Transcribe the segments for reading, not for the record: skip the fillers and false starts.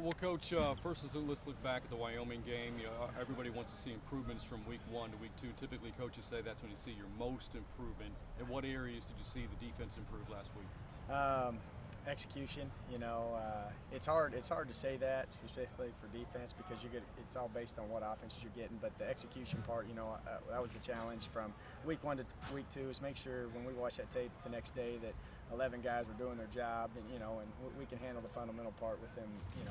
Well, Coach, first let's look back at the Wyoming game. Everybody wants to see improvements from week 1 to week 2. Typically, coaches say that's when you see your most improvement. In what areas did you see the defense improve last week? Execution. It's hard to say that specifically for defense because it's all based on what offenses you're getting. But the execution part, that was the challenge from week 1 to week 2 is make sure when we watch that tape the next day that 11 guys were doing their job, and we can handle the fundamental part with them,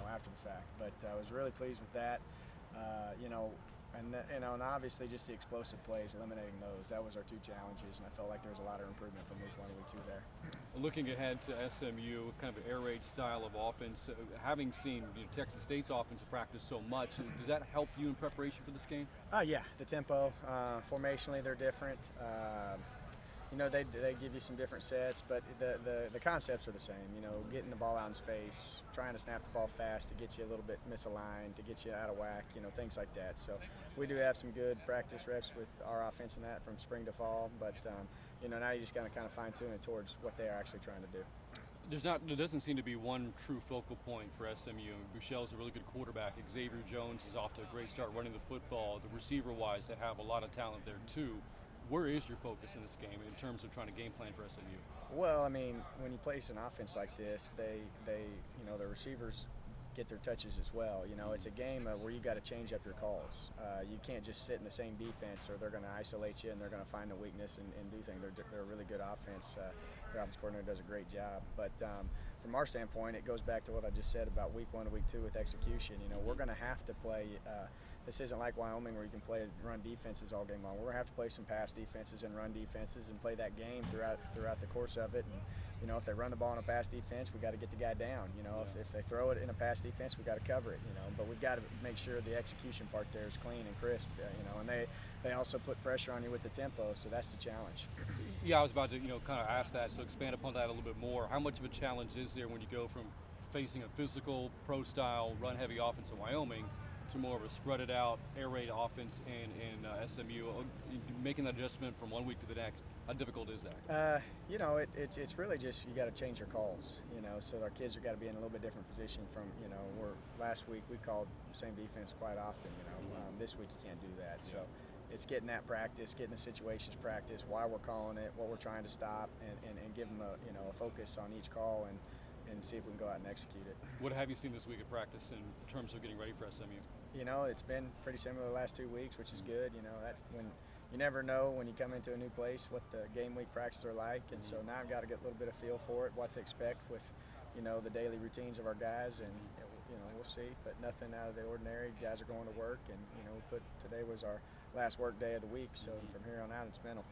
after the fact. But I was really pleased with that. And obviously just the explosive plays, eliminating those. That was our 2 challenges, and I felt like there was a lot of improvement from week 1 to week 2 there. Looking ahead to SMU, kind of an air raid style of offense, having seen Texas State's offensive practice so much, does that help you in preparation for this game? Yeah, the tempo, formationally they're different. They give you some different sets, but the concepts are the same. Getting the ball out in space, trying to snap the ball fast to get you a little bit misaligned, to get you out of whack, things like that. So we do have some good practice reps with our offense in that from spring to fall, but now you just got to kind of fine tune it towards what they are actually trying to do. There doesn't seem to be one true focal point for SMU. Bouchel's a really good quarterback. Xavier Jones is off to a great start running the football. The receiver-wise, they have a lot of talent there too. Where is your focus in this game in terms of trying to game plan for SMU? Well, when you place an offense like this, the receivers get their touches as well. It's a game where you got to change up your calls. You can't just sit in the same defense, or they're going to isolate you and they're going to find a weakness and do things. They're a really good offense. Their offense coordinator does a great job. But from our standpoint, it goes back to what I just said about week 1 to week 2 with execution. We're going to have to play. This isn't like Wyoming where you can play run defenses all game long. We're going to have to play some pass defenses and run defenses and play that game throughout the course of it. And if they run the ball in a pass defense, we got to get the guy down. If they throw it in a pass defense, we got to cover it. But we've got to make sure the execution part there is clean and crisp. And they also put pressure on you with the tempo, so that's the challenge. Yeah, I was about to kind of ask that, so expand upon that a little bit more. How much of a challenge is there when you go from facing a physical, pro-style, run-heavy offense in Wyoming to more of a spread out, air raid offense in SMU, making that adjustment from 1 week to the next? How difficult is that? It's really just you got to change your calls. So our kids have got to be in a little bit different position from where last week we called the same defense quite often. This week you can't do that. So it's getting that practice, getting the situations practice, why we're calling it, what we're trying to stop, and give them a focus on each call and see if we can go out and execute it. What have you seen this week at practice in terms of getting ready for SMU? It's been pretty similar the last 2 weeks, which is good. That when you never know when you come into a new place what the game week practices are like, and so now I've got to get a little bit of feel for it, what to expect with the daily routines of our guys, and we'll see. But nothing out of the ordinary. Guys are going to work, and today was our last work day of the week, so from here on out it's mental.